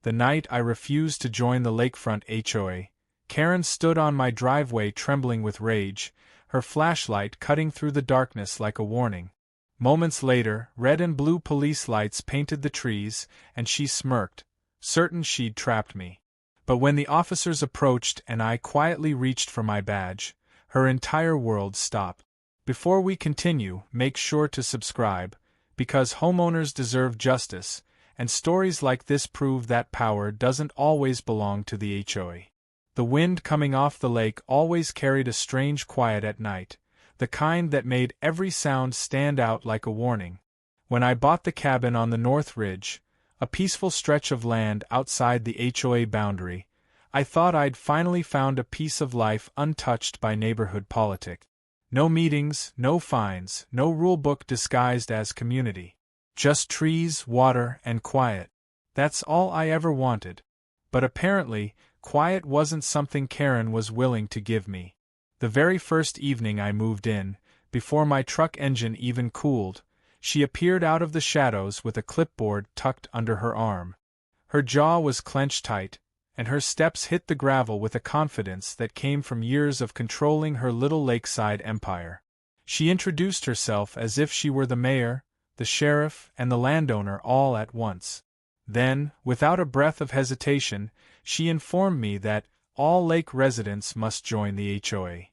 The night I refused to join the lakefront HOA, Karen stood on my driveway trembling with rage, her flashlight cutting through the darkness like a warning. Moments later, red and blue police lights painted the trees, and she smirked, certain she'd trapped me. But when the officers approached and I quietly reached for my badge, her entire world stopped. Before we continue, make sure to subscribe, because homeowners deserve justice, and stories like this prove that power doesn't always belong to the HOA. The wind coming off the lake always carried a strange quiet at night, the kind that made every sound stand out like a warning. When I bought the cabin on the North Ridge, a peaceful stretch of land outside the HOA boundary, I thought I'd finally found a piece of life untouched by neighborhood politics. No meetings, no fines, no rulebook disguised as community. Just trees, water, and quiet. That's all I ever wanted. But apparently, quiet wasn't something Karen was willing to give me. The very first evening I moved in, before my truck engine even cooled, she appeared out of the shadows with a clipboard tucked under her arm. Her jaw was clenched tight, and her steps hit the gravel with a confidence that came from years of controlling her little lakeside empire. She introduced herself as if she were the mayor, the sheriff, and the landowner all at once. Then, without a breath of hesitation, she informed me that all lake residents must join the HOA.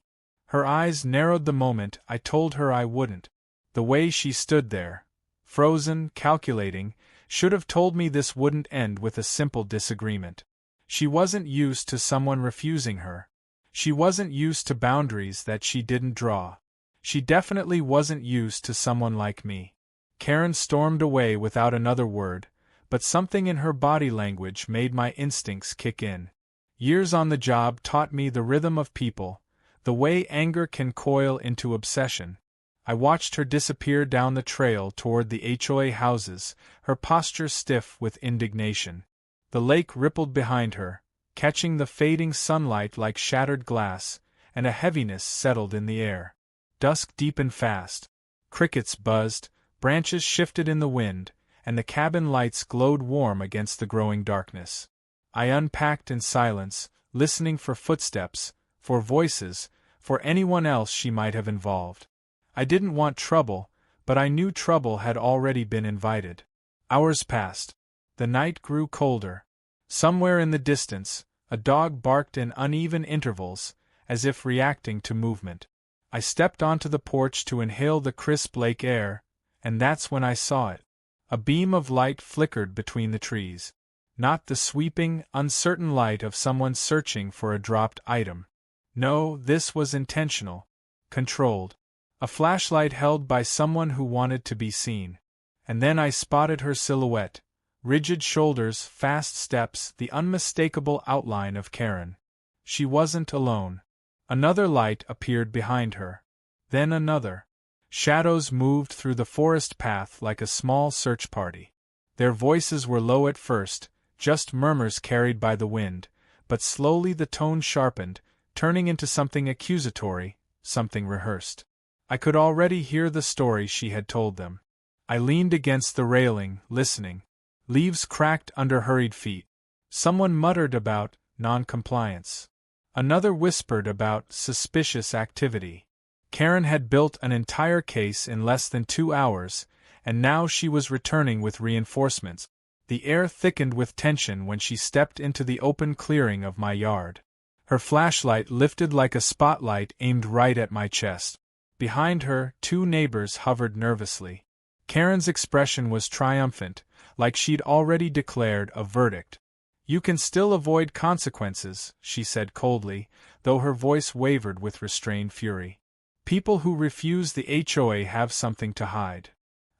Her eyes narrowed the moment I told her I wouldn't. The way she stood there, frozen, calculating, should have told me this wouldn't end with a simple disagreement. She wasn't used to someone refusing her. She wasn't used to boundaries that she didn't draw. She definitely wasn't used to someone like me. Karen stormed away without another word, but something in her body language made my instincts kick in. Years on the job taught me the rhythm of people, the way anger can coil into obsession. I watched her disappear down the trail toward the HOA houses, her posture stiff with indignation. The lake rippled behind her, catching the fading sunlight like shattered glass, and a heaviness settled in the air. Dusk deepened fast. Crickets buzzed, branches shifted in the wind, and the cabin lights glowed warm against the growing darkness. I unpacked in silence, listening for footsteps, for voices, for anyone else she might have involved. I didn't want trouble, but I knew trouble had already been invited. Hours passed. The night grew colder. Somewhere in the distance, a dog barked in uneven intervals, as if reacting to movement. I stepped onto the porch to inhale the crisp lake air, and that's when I saw it. A beam of light flickered between the trees. Not the sweeping, uncertain light of someone searching for a dropped item. No, this was intentional, controlled. A flashlight held by someone who wanted to be seen. And then I spotted her silhouette. Rigid shoulders, fast steps, the unmistakable outline of Karen. She wasn't alone. Another light appeared behind her. Then another. Shadows moved through the forest path like a small search party. Their voices were low at first, just murmurs carried by the wind, but slowly the tone sharpened, turning into something accusatory, something rehearsed. I could already hear the story she had told them. I leaned against the railing, listening. Leaves cracked under hurried feet. Someone muttered about non-compliance. Another whispered about suspicious activity. Karen had built an entire case in less than 2 hours, and now she was returning with reinforcements. The air thickened with tension when she stepped into the open clearing of my yard. Her flashlight lifted like a spotlight aimed right at my chest. Behind her, 2 neighbors hovered nervously. Karen's expression was triumphant, like she'd already declared a verdict. "You can still avoid consequences," she said coldly, though her voice wavered with restrained fury. "People who refuse the HOA have something to hide."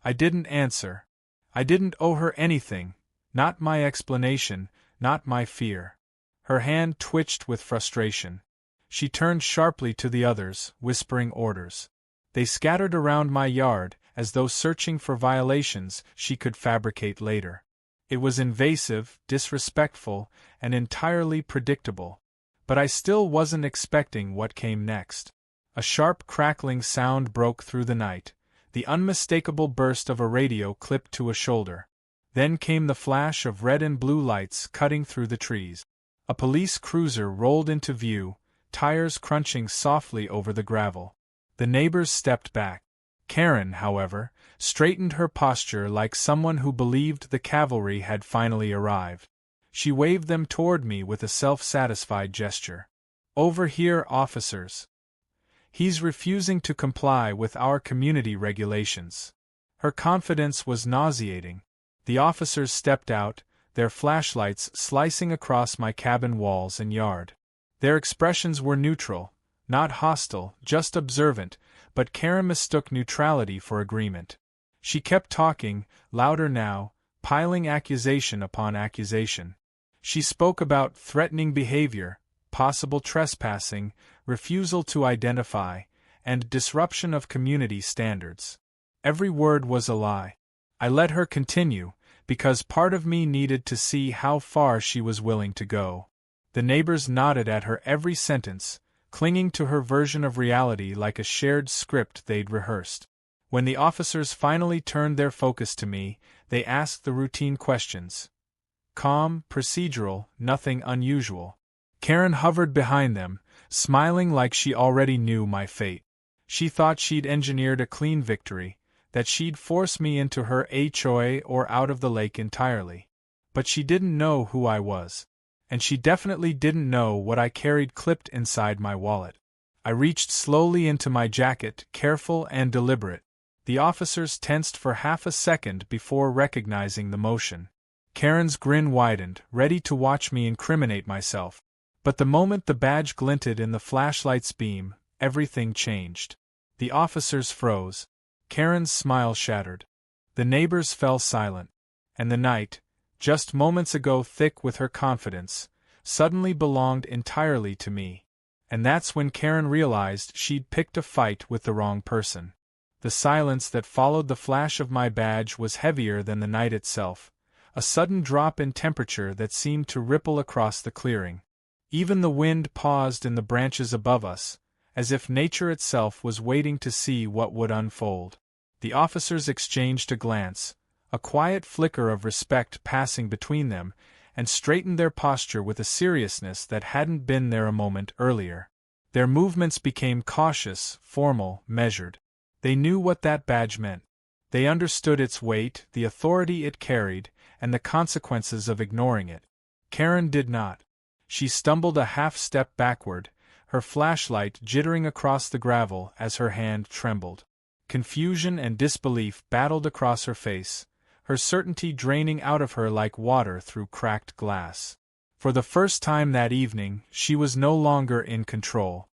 I didn't answer. I didn't owe her anything, not my explanation, not my fear. Her hand twitched with frustration. She turned sharply to the others, whispering orders. They scattered around my yard, as though searching for violations she could fabricate later. It was invasive, disrespectful, and entirely predictable. But I still wasn't expecting what came next. A sharp crackling sound broke through the night, the unmistakable burst of a radio clipped to a shoulder. Then came the flash of red and blue lights cutting through the trees. A police cruiser rolled into view, tires crunching softly over the gravel. The neighbors stepped back. Karen, however, straightened her posture like someone who believed the cavalry had finally arrived. She waved them toward me with a self-satisfied gesture. "Over here, officers. He's refusing to comply with our community regulations." Her confidence was nauseating. The officers stepped out, their flashlights slicing across my cabin walls and yard. Their expressions were neutral, not hostile, just observant, but Karen mistook neutrality for agreement. She kept talking, louder now, piling accusation upon accusation. She spoke about threatening behavior, possible trespassing, refusal to identify, and disruption of community standards. Every word was a lie. I let her continue, because part of me needed to see how far she was willing to go. The neighbors nodded at her every sentence, clinging to her version of reality like a shared script they'd rehearsed. When the officers finally turned their focus to me, they asked the routine questions. Calm, procedural, nothing unusual. Karen hovered behind them, smiling like she already knew my fate. She thought she'd engineered a clean victory, that she'd force me into her HOA or out of the lake entirely. But she didn't know who I was. And she definitely didn't know what I carried clipped inside my wallet. I reached slowly into my jacket, careful and deliberate. The officers tensed for half a second before recognizing the motion. Karen's grin widened, ready to watch me incriminate myself. But the moment the badge glinted in the flashlight's beam, everything changed. The officers froze. Karen's smile shattered. The neighbors fell silent. And the night, just moments ago thick with her confidence, suddenly belonged entirely to me. And that's when Karen realized she'd picked a fight with the wrong person. The silence that followed the flash of my badge was heavier than the night itself, a sudden drop in temperature that seemed to ripple across the clearing. Even the wind paused in the branches above us, as if nature itself was waiting to see what would unfold. The officers exchanged a glance, a quiet flicker of respect passing between them, and straightened their posture with a seriousness that hadn't been there a moment earlier. Their movements became cautious, formal, measured. They knew what that badge meant. They understood its weight, the authority it carried, and the consequences of ignoring it. Karen did not. She stumbled a half-step backward, her flashlight jittering across the gravel as her hand trembled. Confusion and disbelief battled across her face, her certainty draining out of her like water through cracked glass. For the first time that evening, she was no longer in control.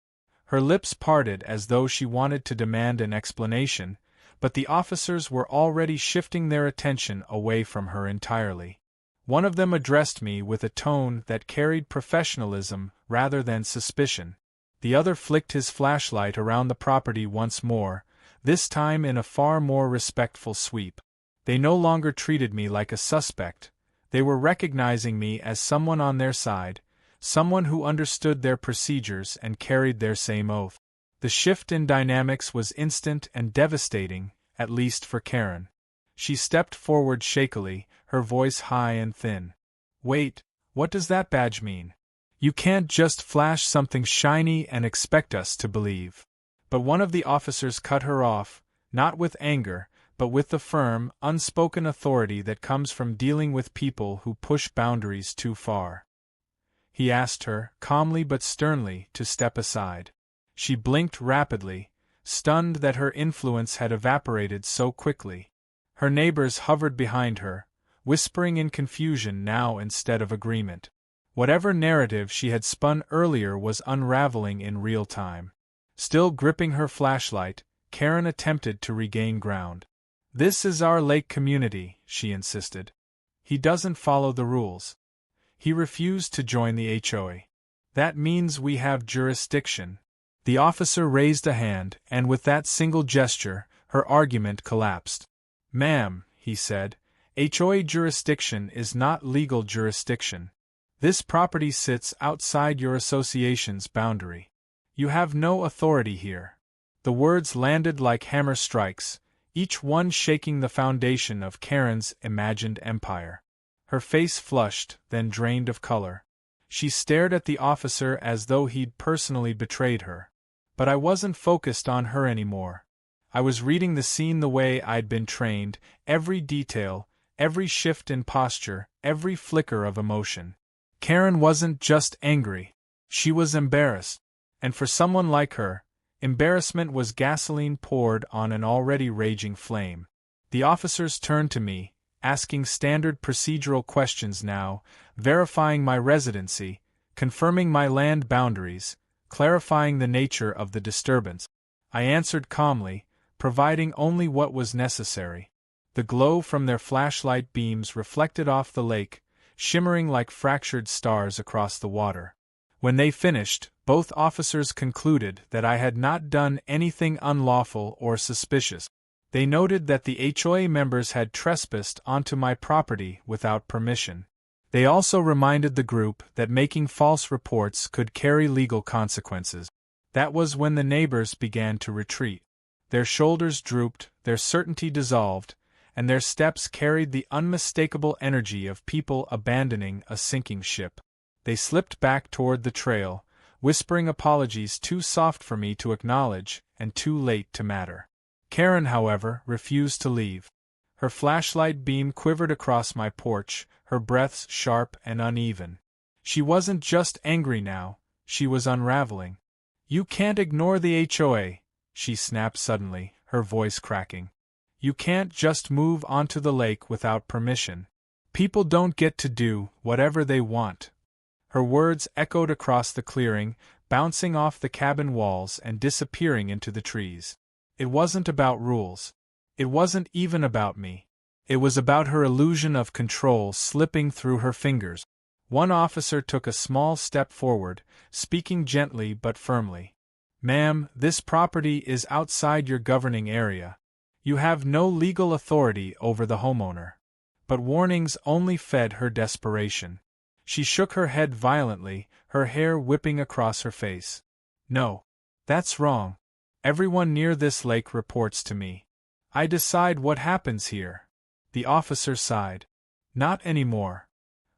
Her lips parted as though she wanted to demand an explanation, but the officers were already shifting their attention away from her entirely. One of them addressed me with a tone that carried professionalism rather than suspicion. The other flicked his flashlight around the property once more, this time in a far more respectful sweep. They no longer treated me like a suspect. They were recognizing me as someone on their side, someone who understood their procedures and carried their same oath. The shift in dynamics was instant and devastating, at least for Karen. She stepped forward shakily, her voice high and thin. "Wait, what does that badge mean? You can't just flash something shiny and expect us to believe." But one of the officers cut her off, not with anger, but with the firm, unspoken authority that comes from dealing with people who push boundaries too far. He asked her, calmly but sternly, to step aside. She blinked rapidly, stunned that her influence had evaporated so quickly. Her neighbors hovered behind her, whispering in confusion now instead of agreement. Whatever narrative she had spun earlier was unraveling in real time. Still gripping her flashlight, Karen attempted to regain ground. "This is our lake community," she insisted. "He doesn't follow the rules. He refused to join the HOA. That means we have jurisdiction." The officer raised a hand, and with that single gesture, her argument collapsed. "Ma'am," he said, "HOA jurisdiction is not legal jurisdiction. This property sits outside your association's boundary. You have no authority here." The words landed like hammer strikes, each one shaking the foundation of Karen's imagined empire. Her face flushed, then drained of color. She stared at the officer as though he'd personally betrayed her. But I wasn't focused on her anymore. I was reading the scene the way I'd been trained, every detail, every shift in posture, every flicker of emotion. Karen wasn't just angry. She was embarrassed. And for someone like her, embarrassment was gasoline poured on an already raging flame. The officers turned to me, asking standard procedural questions now, verifying my residency, confirming my land boundaries, clarifying the nature of the disturbance. I answered calmly, providing only what was necessary. The glow from their flashlight beams reflected off the lake, shimmering like fractured stars across the water. When they finished, both officers concluded that I had not done anything unlawful or suspicious. They noted that the HOA members had trespassed onto my property without permission. They also reminded the group that making false reports could carry legal consequences. That was when the neighbors began to retreat. Their shoulders drooped, their certainty dissolved, and their steps carried the unmistakable energy of people abandoning a sinking ship. They slipped back toward the trail, whispering apologies too soft for me to acknowledge and too late to matter. Karen, however, refused to leave. Her flashlight beam quivered across my porch, her breaths sharp and uneven. She wasn't just angry now, she was unraveling. "You can't ignore the HOA," she snapped suddenly, her voice cracking. "You can't just move onto the lake without permission. People don't get to do whatever they want." Her words echoed across the clearing, bouncing off the cabin walls and disappearing into the trees. It wasn't about rules. It wasn't even about me. It was about her illusion of control slipping through her fingers. One officer took a small step forward, speaking gently but firmly. "Ma'am, this property is outside your governing area. You have no legal authority over the homeowner." But warnings only fed her desperation. She shook her head violently, her hair whipping across her face. "No. That's wrong. Everyone near this lake reports to me. I decide what happens here." The officer sighed. "Not anymore."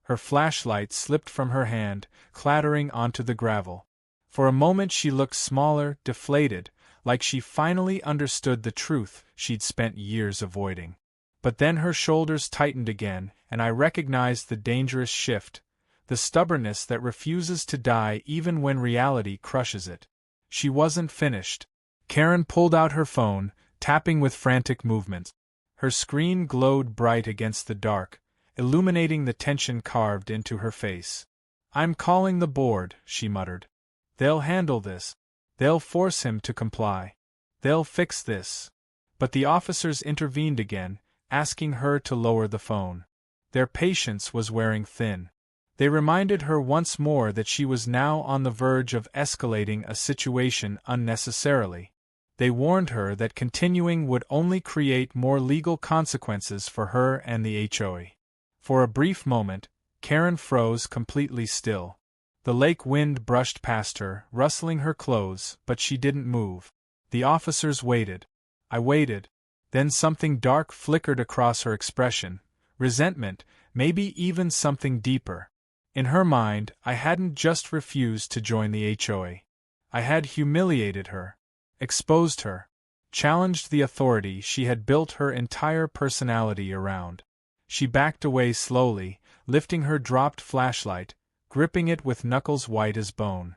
Her flashlight slipped from her hand, clattering onto the gravel. For a moment she looked smaller, deflated, like she finally understood the truth she'd spent years avoiding. But then her shoulders tightened again, and I recognized the dangerous shift, the stubbornness that refuses to die even when reality crushes it. She wasn't finished. Karen pulled out her phone, tapping with frantic movements. Her screen glowed bright against the dark, illuminating the tension carved into her face. "I'm calling the board," she muttered. "They'll handle this. They'll force him to comply. They'll fix this." But the officers intervened again, asking her to lower the phone. Their patience was wearing thin. They reminded her once more that she was now on the verge of escalating a situation unnecessarily. They warned her that continuing would only create more legal consequences for her and the HOA. For a brief moment, Karen froze completely still. The lake wind brushed past her, rustling her clothes, but she didn't move. The officers waited. I waited. Then something dark flickered across her expression, resentment, maybe even something deeper. In her mind, I hadn't just refused to join the HOA. I had humiliated her, exposed her, challenged the authority she had built her entire personality around. She backed away slowly, lifting her dropped flashlight, gripping it with knuckles white as bone.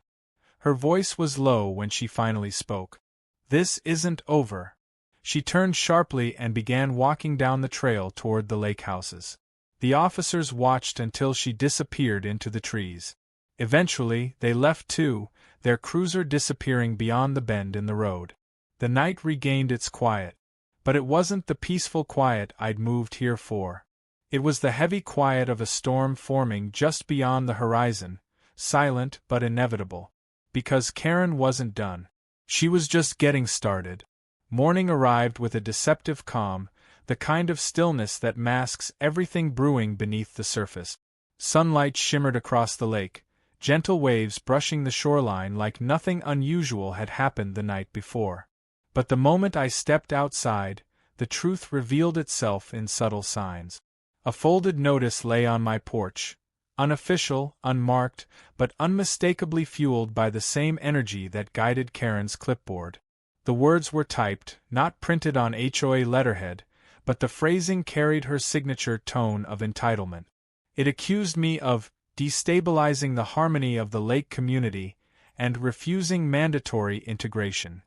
Her voice was low when she finally spoke. "This isn't over." She turned sharply and began walking down the trail toward the lake houses. The officers watched until she disappeared into the trees. Eventually, they left too, their cruiser disappearing beyond the bend in the road. The night regained its quiet. But it wasn't the peaceful quiet I'd moved here for. It was the heavy quiet of a storm forming just beyond the horizon, silent but inevitable. Because Karen wasn't done. She was just getting started. Morning arrived with a deceptive calm, the kind of stillness that masks everything brewing beneath the surface. Sunlight shimmered across the lake, gentle waves brushing the shoreline like nothing unusual had happened the night before. But the moment I stepped outside, the truth revealed itself in subtle signs. A folded notice lay on my porch, unofficial, unmarked, but unmistakably fueled by the same energy that guided Karen's clipboard. The words were typed, not printed on HOA letterhead, but the phrasing carried her signature tone of entitlement. It accused me of destabilizing the harmony of the lake community and refusing mandatory integration.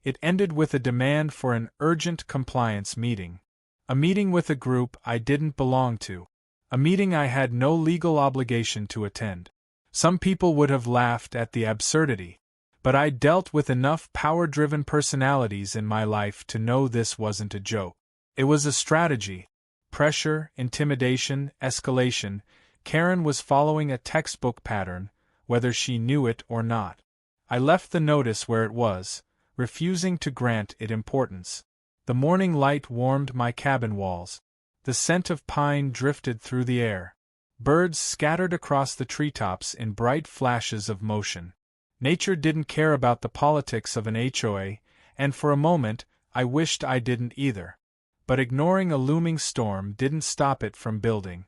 It ended with a demand for an urgent compliance meeting. A meeting with a group I didn't belong to. A meeting I had no legal obligation to attend. Some people would have laughed at the absurdity, but I dealt with enough power-driven personalities in my life to know this wasn't a joke. It was a strategy. Pressure, intimidation, escalation. Karen was following a textbook pattern, whether she knew it or not. I left the notice where it was, refusing to grant it importance. The morning light warmed my cabin walls. The scent of pine drifted through the air. Birds scattered across the treetops in bright flashes of motion. Nature didn't care about the politics of an HOA, and for a moment, I wished I didn't either. But ignoring a looming storm didn't stop it from building.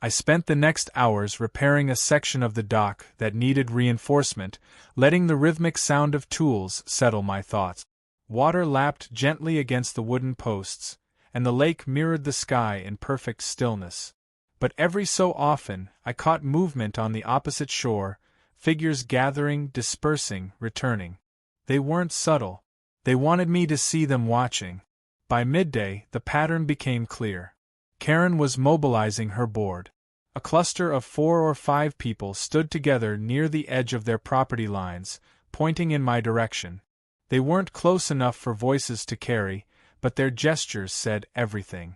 I spent the next hours repairing a section of the dock that needed reinforcement, letting the rhythmic sound of tools settle my thoughts. Water lapped gently against the wooden posts, and the lake mirrored the sky in perfect stillness. But every so often, I caught movement on the opposite shore, figures gathering, dispersing, returning. They weren't subtle. They wanted me to see them watching. By midday, the pattern became clear. Karen was mobilizing her board. A cluster of 4 or 5 people stood together near the edge of their property lines, pointing in my direction. They weren't close enough for voices to carry, but their gestures said everything.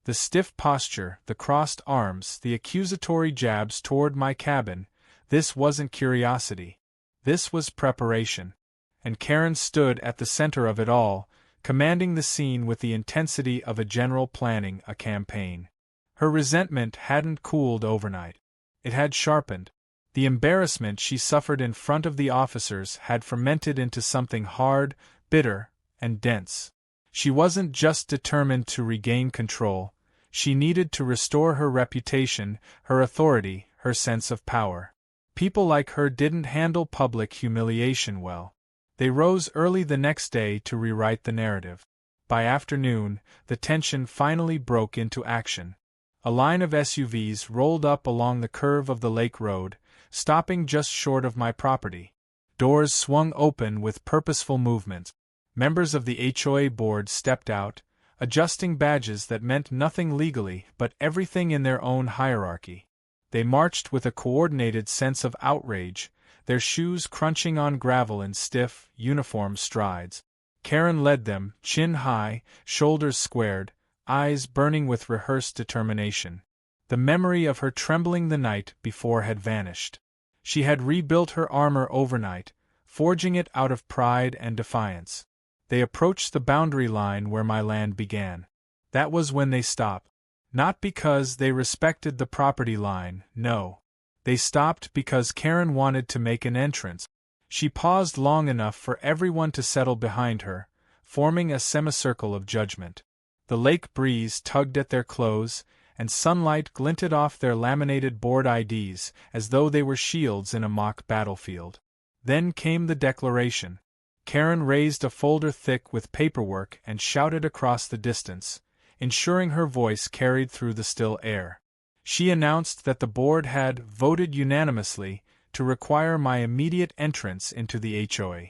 The stiff posture, the crossed arms, the accusatory jabs toward my cabin, this wasn't curiosity. This was preparation. And Karen stood at the center of it all, commanding the scene with the intensity of a general planning a campaign. Her resentment hadn't cooled overnight. It had sharpened. The embarrassment she suffered in front of the officers had fermented into something hard, bitter, and dense. She wasn't just determined to regain control, she needed to restore her reputation, her authority, her sense of power. People like her didn't handle public humiliation well. They rose early the next day to rewrite the narrative. By afternoon, the tension finally broke into action. A line of SUVs rolled up along the curve of the lake road, stopping just short of my property. Doors swung open with purposeful movements. Members of the HOA board stepped out, adjusting badges that meant nothing legally but everything in their own hierarchy. They marched with a coordinated sense of outrage, their shoes crunching on gravel in stiff, uniform strides. Karen led them, chin high, shoulders squared, eyes burning with rehearsed determination. The memory of her trembling the night before had vanished. She had rebuilt her armor overnight, forging it out of pride and defiance. They approached the boundary line where my land began. That was when they stopped. Not because they respected the property line, no. They stopped because Karen wanted to make an entrance. She paused long enough for everyone to settle behind her, forming a semicircle of judgment. The lake breeze tugged at their clothes, and sunlight glinted off their laminated board IDs as though they were shields in a mock battlefield. Then came the declaration. Karen raised a folder thick with paperwork and shouted across the distance, ensuring her voice carried through the still air. She announced that the board had voted unanimously to require my immediate entrance into the HOA.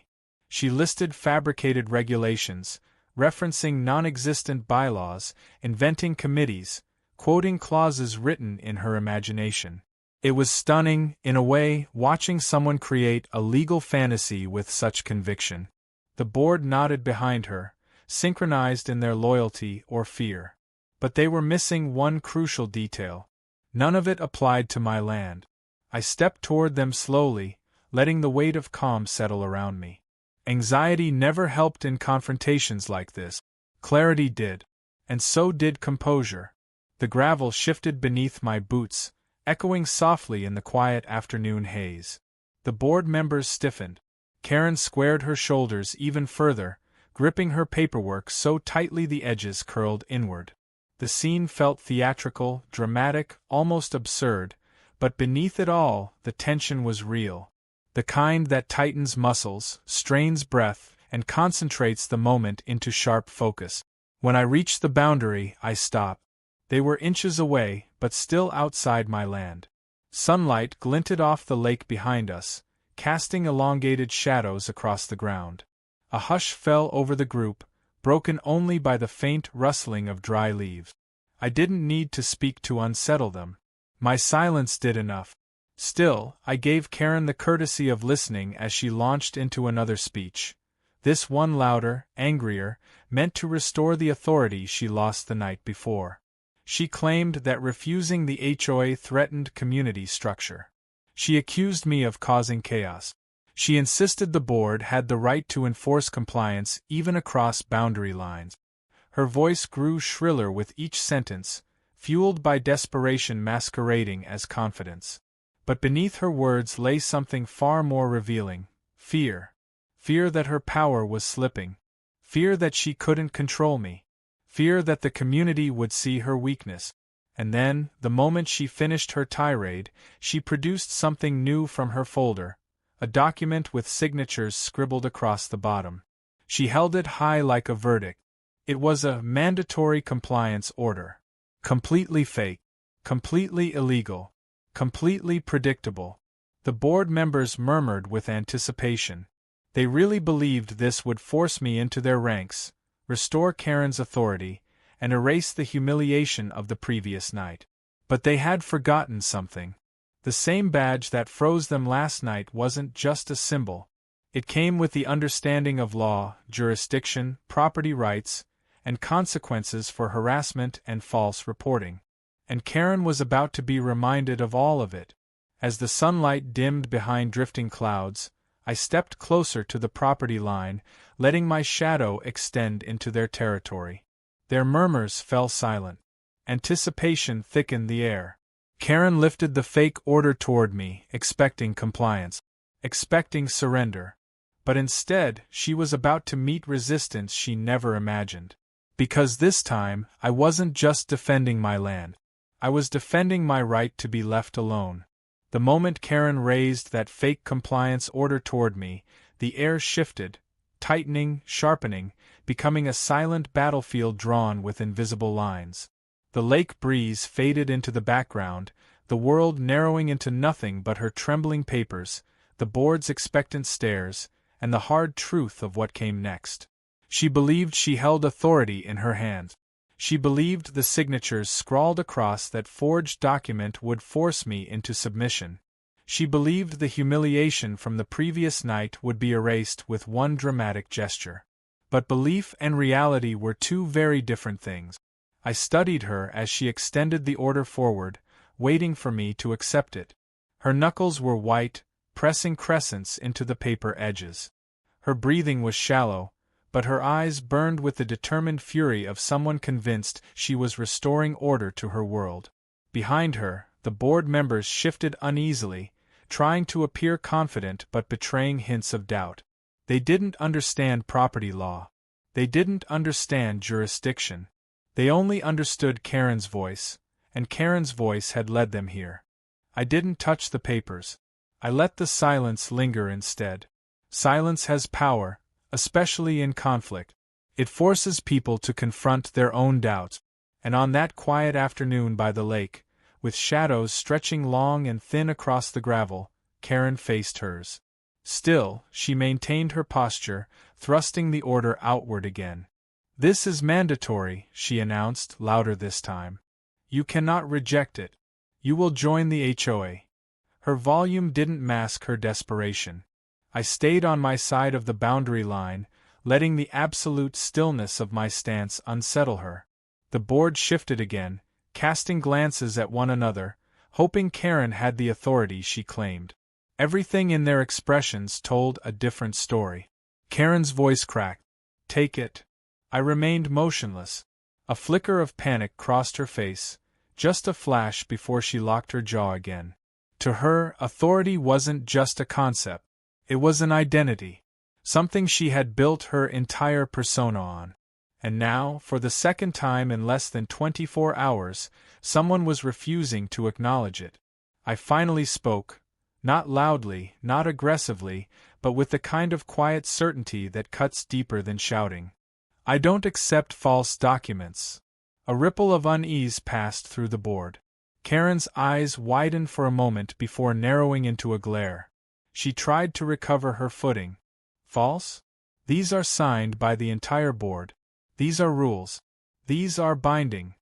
She listed fabricated regulations, referencing non-existent bylaws, inventing committees, quoting clauses written in her imagination. It was stunning, in a way, watching someone create a legal fantasy with such conviction. The board nodded behind her, synchronized in their loyalty or fear. But they were missing one crucial detail. None of it applied to my land. I stepped toward them slowly, letting the weight of calm settle around me. Anxiety never helped in confrontations like this. Clarity did. And so did composure. The gravel shifted beneath my boots, echoing softly in the quiet afternoon haze. The board members stiffened. Karen squared her shoulders even further, gripping her paperwork so tightly the edges curled inward. The scene felt theatrical, dramatic, almost absurd, but beneath it all, the tension was real. The kind that tightens muscles, strains breath, and concentrates the moment into sharp focus. When I reached the boundary, I stopped. They were inches away, but still outside my land. Sunlight glinted off the lake behind us, casting elongated shadows across the ground. A hush fell over the group, broken only by the faint rustling of dry leaves. I didn't need to speak to unsettle them. My silence did enough. Still, I gave Karen the courtesy of listening as she launched into another speech. This one louder, angrier, meant to restore the authority she lost the night before. She claimed that refusing the HOA threatened community structure. She accused me of causing chaos. She insisted the board had the right to enforce compliance even across boundary lines. Her voice grew shriller with each sentence, fueled by desperation masquerading as confidence. But beneath her words lay something far more revealing: fear. Fear that her power was slipping. Fear that she couldn't control me. Fear that the community would see her weakness. And then, the moment she finished her tirade, she produced something new from her folder, a document with signatures scribbled across the bottom. She held it high like a verdict. It was a mandatory compliance order. Completely fake. Completely illegal. Completely predictable. The board members murmured with anticipation. They really believed this would force me into their ranks, restore Karen's authority, and erase the humiliation of the previous night. But they had forgotten something. The same badge that froze them last night wasn't just a symbol. It came with the understanding of law, jurisdiction, property rights, and consequences for harassment and false reporting. And Karen was about to be reminded of all of it. As the sunlight dimmed behind drifting clouds, I stepped closer to the property line, letting my shadow extend into their territory. Their murmurs fell silent. Anticipation thickened the air. Karen lifted the fake order toward me, expecting compliance, expecting surrender. But instead, she was about to meet resistance she never imagined. Because this time, I wasn't just defending my land. I was defending my right to be left alone. The moment Karen raised that fake compliance order toward me, the air shifted, tightening, sharpening, becoming a silent battlefield drawn with invisible lines. The lake breeze faded into the background, the world narrowing into nothing but her trembling papers, the board's expectant stares, and the hard truth of what came next. She believed she held authority in her hands. She believed the signatures scrawled across that forged document would force me into submission. She believed the humiliation from the previous night would be erased with one dramatic gesture. But belief and reality were two very different things. I studied her as she extended the order forward, waiting for me to accept it. Her knuckles were white, pressing crescents into the paper edges. Her breathing was shallow, but her eyes burned with the determined fury of someone convinced she was restoring order to her world. Behind her, the board members shifted uneasily, trying to appear confident but betraying hints of doubt. They didn't understand property law. They didn't understand jurisdiction. They only understood Karen's voice, and Karen's voice had led them here. I didn't touch the papers. I let the silence linger instead. Silence has power, especially in conflict. It forces people to confront their own doubts. And on that quiet afternoon by the lake, with shadows stretching long and thin across the gravel, Karen faced hers. Still, she maintained her posture, thrusting the order outward again. "This is mandatory," she announced, louder this time. "You cannot reject it. You will join the HOA." Her volume didn't mask her desperation. I stayed on my side of the boundary line, letting the absolute stillness of my stance unsettle her. The board shifted again, casting glances at one another, hoping Karen had the authority she claimed. Everything in their expressions told a different story. Karen's voice cracked. "Take it." I remained motionless. A flicker of panic crossed her face, just a flash before she locked her jaw again. To her, authority wasn't just a concept. It was an identity. something she had built her entire persona on. And now, for the second time in less than 24 hours, someone was refusing to acknowledge it. I finally spoke, not loudly, not aggressively, but with the kind of quiet certainty that cuts deeper than shouting. I don't accept false documents. A ripple of unease passed through the board. Karen's eyes widened for a moment before narrowing into a glare. She tried to recover her footing. False? These are signed by the entire board. These are rules. These are binding.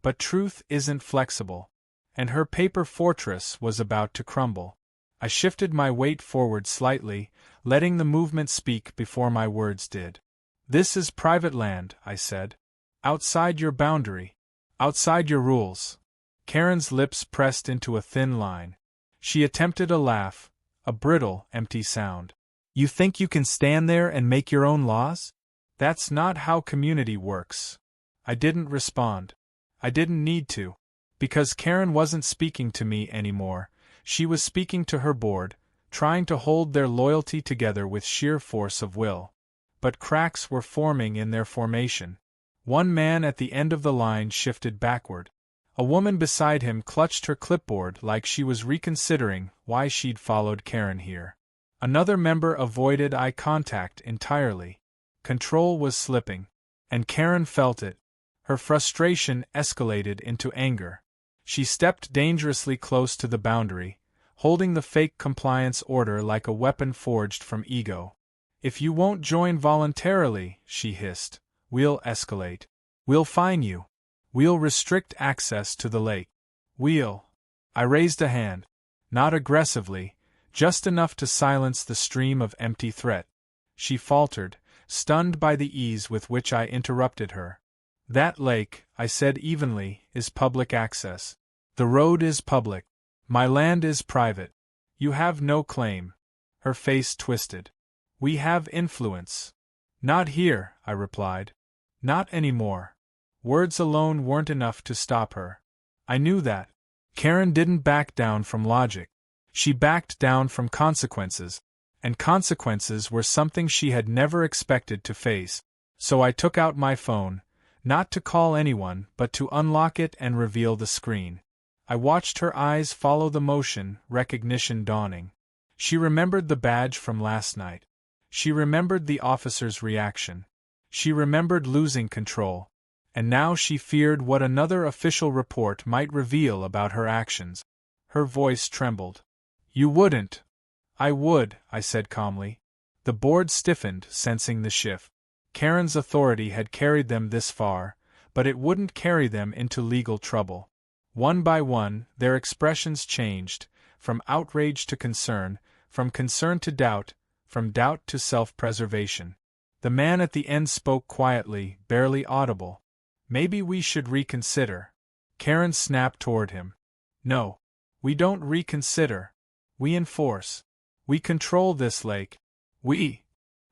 But truth isn't flexible. And her paper fortress was about to crumble. I shifted my weight forward slightly, letting the movement speak before my words did. This is private land, I said. Outside your boundary. Outside your rules. Karen's lips pressed into a thin line. She attempted a laugh, a brittle, empty sound. You think you can stand there and make your own laws? That's not how community works. I didn't respond. I didn't need to. Because Karen wasn't speaking to me anymore. She was speaking to her board, trying to hold their loyalty together with sheer force of will. But cracks were forming in their formation. One man at the end of the line shifted backward. A woman beside him clutched her clipboard like she was reconsidering why she'd followed Karen here. Another member avoided eye contact entirely. Control was slipping. And Karen felt it. Her frustration escalated into anger. She stepped dangerously close to the boundary, holding the fake compliance order like a weapon forged from ego. If you won't join voluntarily, she hissed, we'll escalate. We'll fine you. We'll restrict access to the lake. I raised a hand. Not aggressively, just enough to silence the stream of empty threat. She faltered, stunned by the ease with which I interrupted her. That lake, I said evenly, is public access. The road is public. My land is private. You have no claim. Her face twisted. We have influence. Not here, I replied. Not anymore. Words alone weren't enough to stop her. I knew that. Karen didn't back down from logic. She backed down from consequences. And consequences were something she had never expected to face. So I took out my phone, not to call anyone but to unlock it and reveal the screen. I watched her eyes follow the motion, recognition dawning. She remembered the badge from last night. She remembered the officer's reaction. She remembered losing control. And now she feared what another official report might reveal about her actions. Her voice trembled. You wouldn't. I would, I said calmly. The board stiffened, sensing the shift. Karen's authority had carried them this far, but it wouldn't carry them into legal trouble. One by one, their expressions changed, from outrage to concern, from concern to doubt, from doubt to self-preservation. The man at the end spoke quietly, barely audible. Maybe we should reconsider. Karen snapped toward him. No. We don't reconsider. We enforce. We control this lake.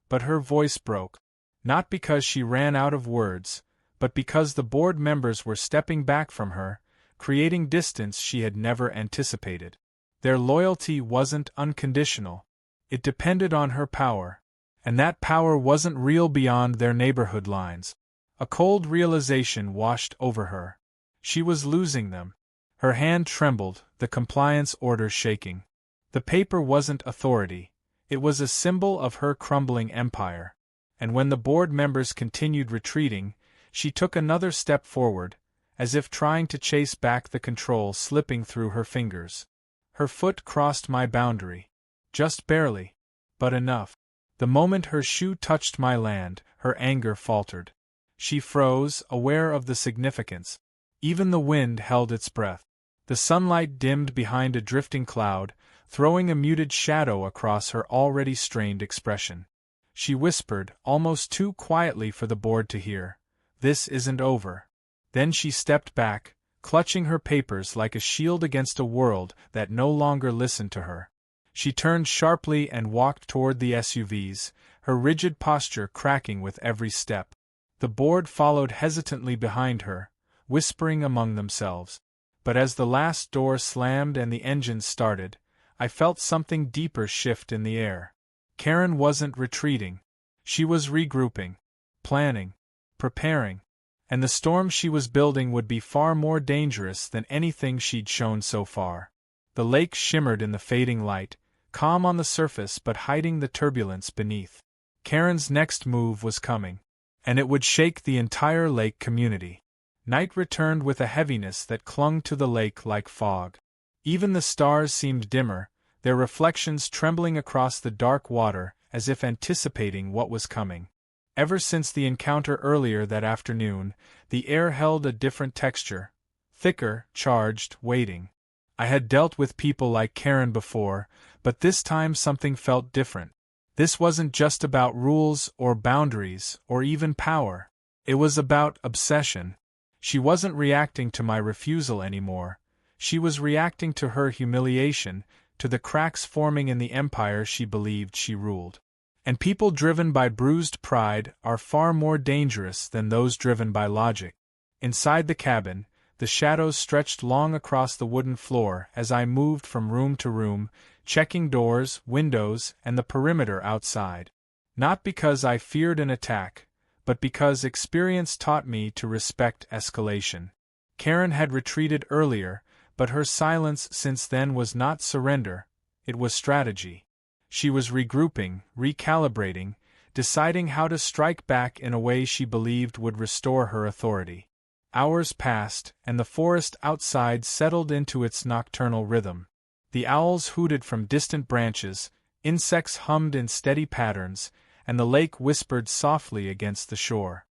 But her voice broke. Not because she ran out of words, but because the board members were stepping back from her, creating distance she had never anticipated. Their loyalty wasn't unconditional. It depended on her power. And that power wasn't real beyond their neighborhood lines. A cold realization washed over her. She was losing them. Her hand trembled, the compliance order shaking. The paper wasn't authority. It was a symbol of her crumbling empire. And when the board members continued retreating, she took another step forward, as if trying to chase back the control slipping through her fingers. Her foot crossed my boundary. Just barely. But enough. The moment her shoe touched my land, her anger faltered. She froze, aware of the significance. Even the wind held its breath. The sunlight dimmed behind a drifting cloud, throwing a muted shadow across her already strained expression. She whispered, almost too quietly for the board to hear, "This isn't over." Then she stepped back, clutching her papers like a shield against a world that no longer listened to her. She turned sharply and walked toward the SUVs, her rigid posture cracking with every step. The board followed hesitantly behind her, whispering among themselves. But as the last door slammed and the engines started, I felt something deeper shift in the air. Karen wasn't retreating. She was regrouping, planning, preparing, and the storm she was building would be far more dangerous than anything she'd shown so far. The lake shimmered in the fading light, calm on the surface but hiding the turbulence beneath. Karen's next move was coming, and it would shake the entire lake community. Night returned with a heaviness that clung to the lake like fog. Even the stars seemed dimmer, their reflections trembling across the dark water as if anticipating what was coming. Ever since the encounter earlier that afternoon, the air held a different texture, thicker, charged, waiting. I had dealt with people like Karen before, but this time something felt different. This wasn't just about rules or boundaries or even power. It was about obsession. She wasn't reacting to my refusal anymore. She was reacting to her humiliation, to the cracks forming in the empire she believed she ruled. And people driven by bruised pride are far more dangerous than those driven by logic. Inside the cabin, the shadows stretched long across the wooden floor as I moved from room to room, checking doors, windows, and the perimeter outside. Not because I feared an attack, but because experience taught me to respect escalation. Karen had retreated earlier, but her silence since then was not surrender, it was strategy. She was regrouping, recalibrating, deciding how to strike back in a way she believed would restore her authority. Hours passed, and the forest outside settled into its nocturnal rhythm. The owls hooted from distant branches, insects hummed in steady patterns, and the lake whispered softly against the shore.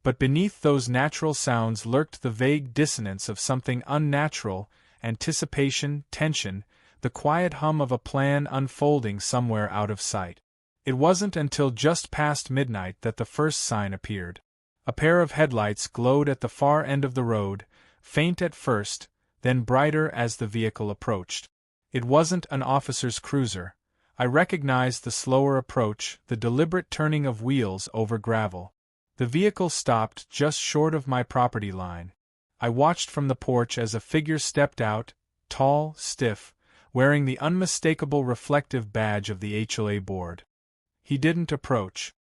But beneath those natural sounds lurked the vague dissonance of something unnatural, anticipation, tension, the quiet hum of a plan unfolding somewhere out of sight. It wasn't until just past midnight that the first sign appeared. A pair of headlights glowed at the far end of the road, faint at first, then brighter as the vehicle approached. It wasn't an officer's cruiser. I recognized the slower approach, the deliberate turning of wheels over gravel. The vehicle stopped just short of my property line. I watched from the porch as a figure stepped out, tall, stiff, wearing the unmistakable reflective badge of the HOA board. He didn't approach.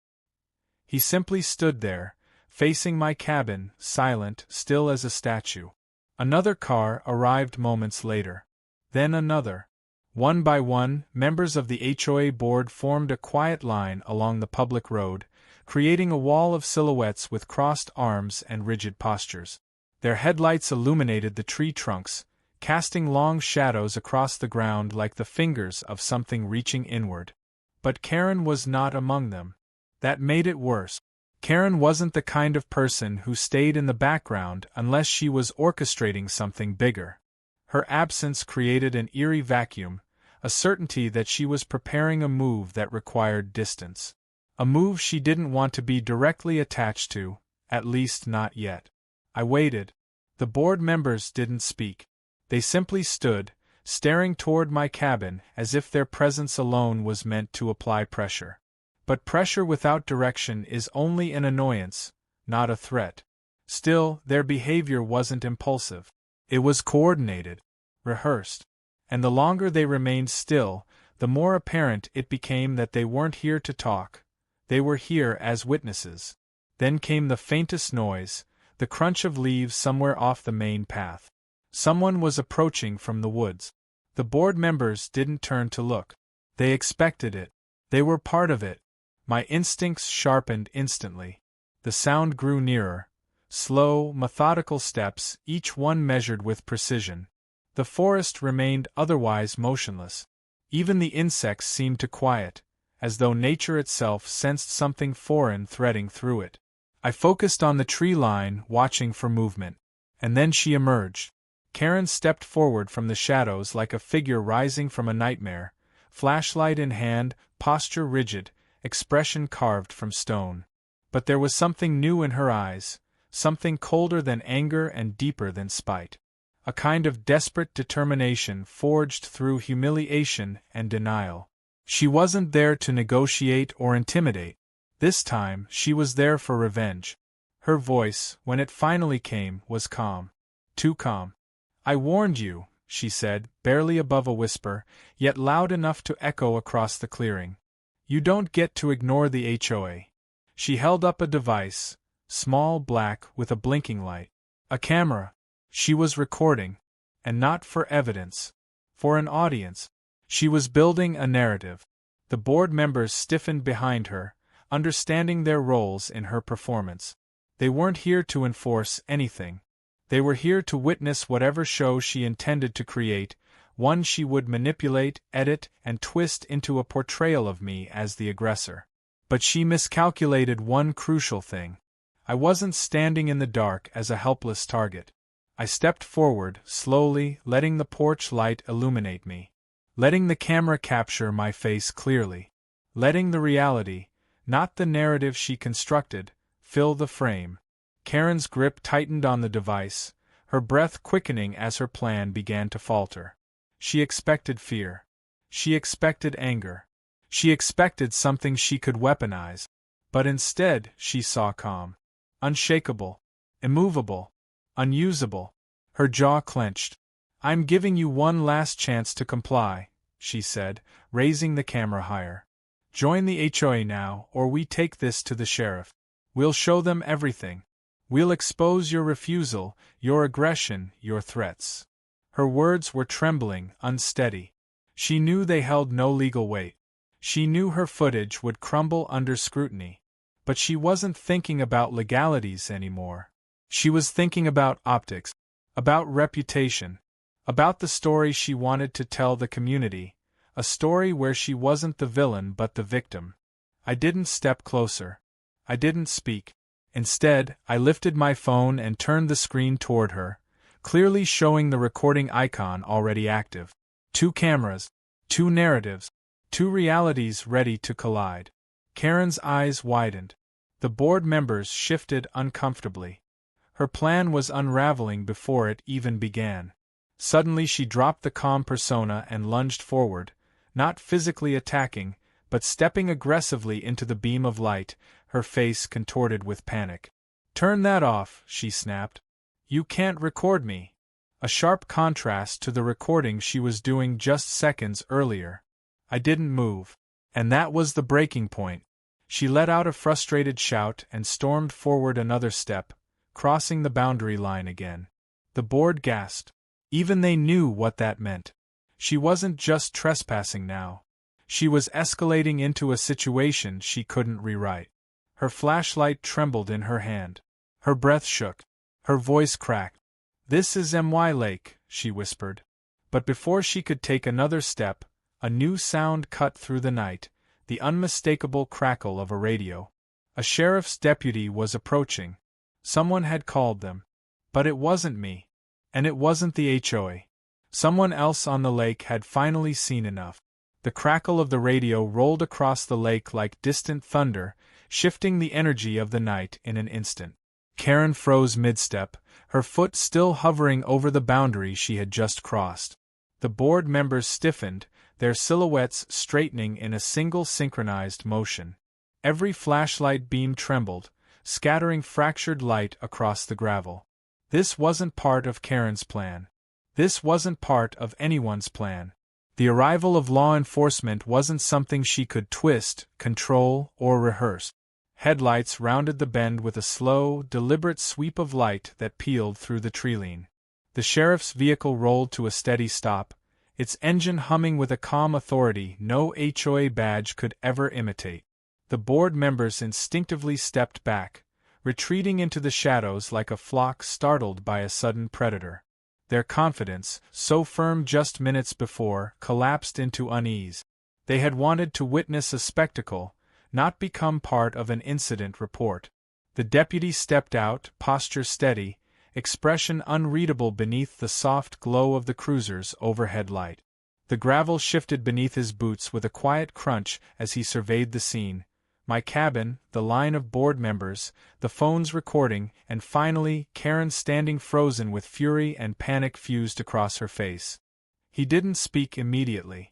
He simply stood there, facing my cabin, silent, still as a statue. Another car arrived moments later. Then another. One by one, members of the HOA board formed a quiet line along the public road, creating a wall of silhouettes with crossed arms and rigid postures. Their headlights illuminated the tree trunks, casting long shadows across the ground like the fingers of something reaching inward. But Karen was not among them. That made it worse. Karen wasn't the kind of person who stayed in the background unless she was orchestrating something bigger. Her absence created an eerie vacuum, a certainty that she was preparing a move that required distance. A move she didn't want to be directly attached to, at least not yet. I waited. The board members didn't speak. They simply stood, staring toward my cabin as if their presence alone was meant to apply pressure. But pressure without direction is only an annoyance, not a threat. Still, their behavior wasn't impulsive. It was coordinated, rehearsed. And the longer they remained still, the more apparent it became that they weren't here to talk. They were here as witnesses. Then came the faintest noise, the crunch of leaves somewhere off the main path. Someone was approaching from the woods. The board members didn't turn to look. They expected it. They were part of it. My instincts sharpened instantly. The sound grew nearer. Slow, methodical steps, each one measured with precision. The forest remained otherwise motionless. Even the insects seemed to quiet, as though nature itself sensed something foreign threading through it. I focused on the tree line, watching for movement. And then she emerged. Karen stepped forward from the shadows like a figure rising from a nightmare, flashlight in hand, posture rigid, expression carved from stone. But there was something new in her eyes, something colder than anger and deeper than spite. A kind of desperate determination forged through humiliation and denial. She wasn't there to negotiate or intimidate. This time, she was there for revenge. Her voice, when it finally came, was calm. Too calm. "I warned you," she said, barely above a whisper, yet loud enough to echo across the clearing. You don't get to ignore the HOA. She held up a device, small, black, with a blinking light. A camera. She was recording. And not for evidence. For an audience. She was building a narrative. The board members stiffened behind her, understanding their roles in her performance. They weren't here to enforce anything. They were here to witness whatever show she intended to create, one she would manipulate, edit, and twist into a portrayal of me as the aggressor. But she miscalculated one crucial thing. I wasn't standing in the dark as a helpless target. I stepped forward, slowly, letting the porch light illuminate me. Letting the camera capture my face clearly. Letting the reality, not the narrative she constructed, fill the frame. Karen's grip tightened on the device, her breath quickening as her plan began to falter. She expected fear. She expected anger. She expected something she could weaponize. But instead, she saw calm. Unshakable. Immovable. Unusable. Her jaw clenched. "I'm giving you one last chance to comply," she said, raising the camera higher. "Join the HOA now, or we take this to the sheriff. We'll show them everything. We'll expose your refusal, your aggression, your threats." Her words were trembling, unsteady. She knew they held no legal weight. She knew her footage would crumble under scrutiny. But she wasn't thinking about legalities anymore. She was thinking about optics, about reputation, about the story she wanted to tell the community, a story where she wasn't the villain but the victim. I didn't step closer. I didn't speak. Instead, I lifted my phone and turned the screen toward her, clearly showing the recording icon already active. 2 cameras, 2 narratives, 2 realities ready to collide. Karen's eyes widened. The board members shifted uncomfortably. Her plan was unraveling before it even began. Suddenly she dropped the calm persona and lunged forward, not physically attacking, but stepping aggressively into the beam of light, her face contorted with panic. "Turn that off," she snapped. "You can't record me." A sharp contrast to the recording she was doing just seconds earlier. I didn't move. And that was the breaking point. She let out a frustrated shout and stormed forward another step, crossing the boundary line again. The board gasped. Even they knew what that meant. She wasn't just trespassing now. She was escalating into a situation she couldn't rewrite. Her flashlight trembled in her hand. Her breath shook. Her voice cracked. "This is MY Lake," she whispered. But before she could take another step, a new sound cut through the night, the unmistakable crackle of a radio. A sheriff's deputy was approaching. Someone had called them. But it wasn't me. And it wasn't the HOA. Someone else on the lake had finally seen enough. The crackle of the radio rolled across the lake like distant thunder, shifting the energy of the night in an instant. Karen froze mid-step, her foot still hovering over the boundary she had just crossed. The board members stiffened, their silhouettes straightening in a single synchronized motion. Every flashlight beam trembled, scattering fractured light across the gravel. This wasn't part of Karen's plan. This wasn't part of anyone's plan. The arrival of law enforcement wasn't something she could twist, control, or rehearse. Headlights rounded the bend with a slow, deliberate sweep of light that peeled through the treeline. The sheriff's vehicle rolled to a steady stop, its engine humming with a calm authority no HOA badge could ever imitate. The board members instinctively stepped back, retreating into the shadows like a flock startled by a sudden predator. Their confidence, so firm just minutes before, collapsed into unease. They had wanted to witness a spectacle, not become part of an incident report. The deputy stepped out, posture steady, expression unreadable beneath the soft glow of the cruiser's overhead light. The gravel shifted beneath his boots with a quiet crunch as he surveyed the scene. My cabin, the line of board members, the phones recording, and finally, Karen standing frozen with fury and panic fused across her face. He didn't speak immediately.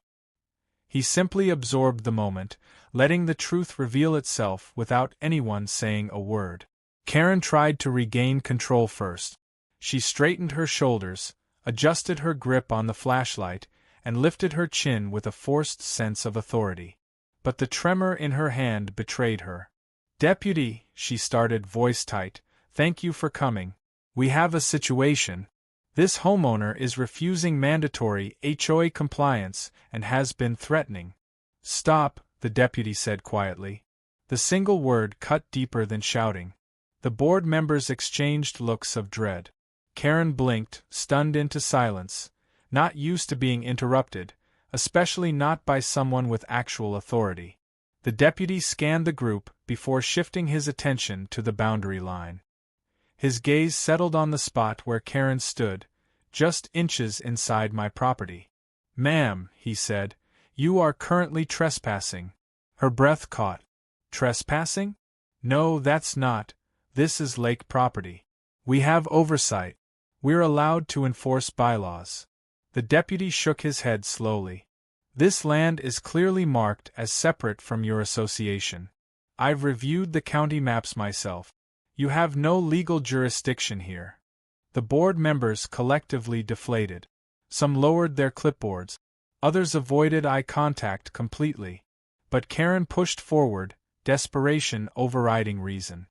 He simply absorbed the moment, letting the truth reveal itself without anyone saying a word. Karen tried to regain control first. She straightened her shoulders, adjusted her grip on the flashlight, and lifted her chin with a forced sense of authority. but the tremor in her hand betrayed her. "Deputy," she started, voice tight, "thank you for coming. We have a situation. This homeowner is refusing mandatory HOA compliance and has been threatening." "Stop," the deputy said quietly. The single word cut deeper than shouting. The board members exchanged looks of dread. Karen blinked, stunned into silence, not used to being interrupted, especially not by someone with actual authority. The deputy scanned the group before shifting his attention to the boundary line. His gaze settled on the spot where Karen stood, just inches inside my property. "Ma'am," he said, "you are currently trespassing." Her breath caught. "Trespassing? No, that's not. This is lake property. We have oversight. We're allowed to enforce bylaws." The deputy shook his head slowly. "This land is clearly marked as separate from your association. I've reviewed the county maps myself. You have no legal jurisdiction here." The board members collectively deflated. Some lowered their clipboards. Others avoided eye contact completely. But Karen pushed forward, desperation overriding reason.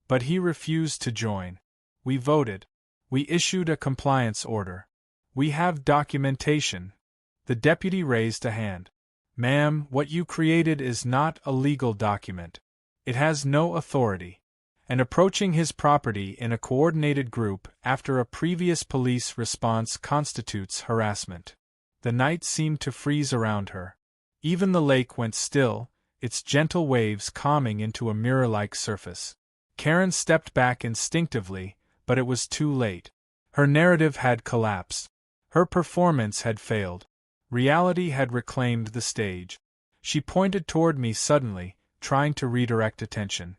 But he refused to join. "We voted. We issued a compliance order. We have documentation." The deputy raised a hand. "Ma'am, what you created is not a legal document. It has no authority." And approaching his property in a coordinated group after a previous police response constitutes harassment. The night seemed to freeze around her. Even the lake went still, its gentle waves calming into a mirror-like surface. Karen stepped back instinctively, but it was too late. Her narrative had collapsed. Her performance had failed. Reality had reclaimed the stage. She pointed toward me suddenly, trying to redirect attention.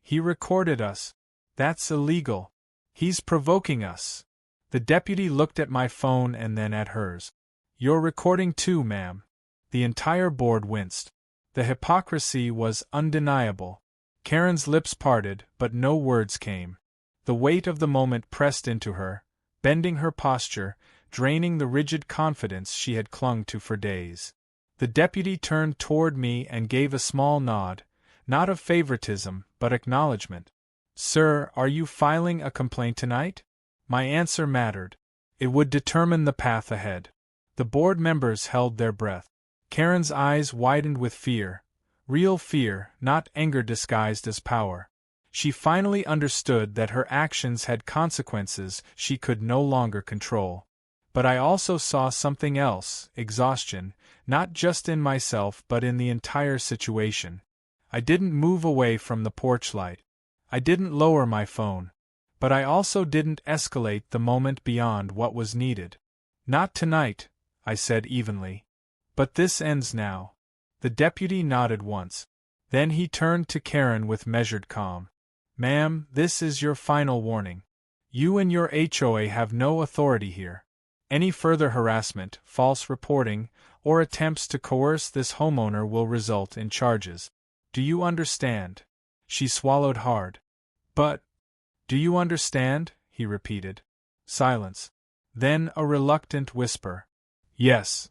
"He recorded us. That's illegal. He's provoking us." The deputy looked at my phone and then at hers. "You're recording too, ma'am." The entire board winced. The hypocrisy was undeniable. Karen's lips parted, but no words came. The weight of the moment pressed into her, bending her posture, draining the rigid confidence she had clung to for days. The deputy turned toward me and gave a small nod, not of favoritism, but acknowledgement. "Sir, are you filing a complaint tonight?" My answer mattered. It would determine the path ahead. The board members held their breath. Karen's eyes widened with fear. Real fear, not anger disguised as power. She finally understood that her actions had consequences she could no longer control. But I also saw something else, exhaustion, not just in myself but in the entire situation. I didn't move away from the porch light. I didn't lower my phone. But I also didn't escalate the moment beyond what was needed. "Not tonight," I said evenly. "But this ends now." The deputy nodded once. Then he turned to Karen with measured calm. "Ma'am, this is your final warning. You and your HOA have no authority here. Any further harassment, false reporting, or attempts to coerce this homeowner will result in charges. Do you understand?" She swallowed hard. "But, do you understand?" he repeated. Silence. Then a reluctant whisper. "Yes."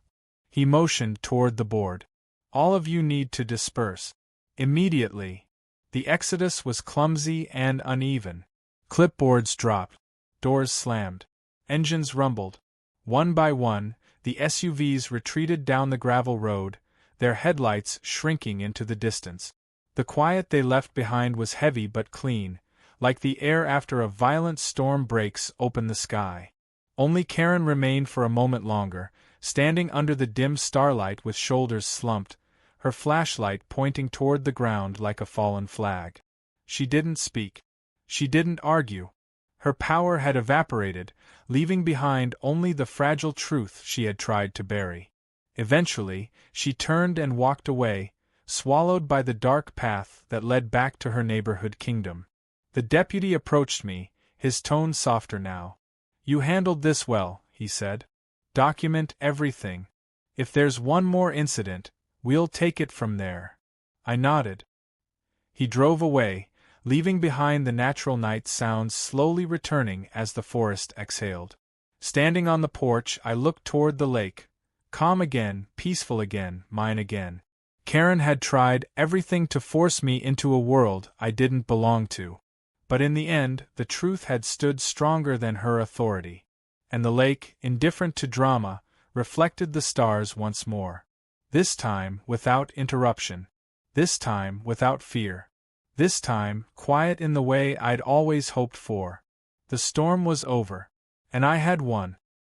He motioned toward the board. "All of you need to disperse. Immediately." The exodus was clumsy and uneven. Clipboards dropped. Doors slammed. Engines rumbled. One by one, the SUVs retreated down the gravel road, their headlights shrinking into the distance. The quiet they left behind was heavy but clean, like the air after a violent storm breaks open the sky. Only Karen remained for a moment longer, standing under the dim starlight with shoulders slumped, her flashlight pointing toward the ground like a fallen flag. She didn't speak. She didn't argue. Her power had evaporated, leaving behind only the fragile truth she had tried to bury. Eventually, she turned and walked away, swallowed by the dark path that led back to her neighborhood kingdom. The deputy approached me, his tone softer now. "You handled this well," he said. "Document everything. If there's one more incident, we'll take it from there." I nodded. He drove away, leaving behind the natural night sounds slowly returning as the forest exhaled. Standing on the porch, I looked toward the lake. Calm again, peaceful again, mine again. Karen had tried everything to force me into a world I didn't belong to. But in the end, the truth had stood stronger than her authority. And the lake, indifferent to drama, reflected the stars once more. This time, without interruption. This time, without fear. This time, quiet in the way I'd always hoped for. The storm was over. And I had won.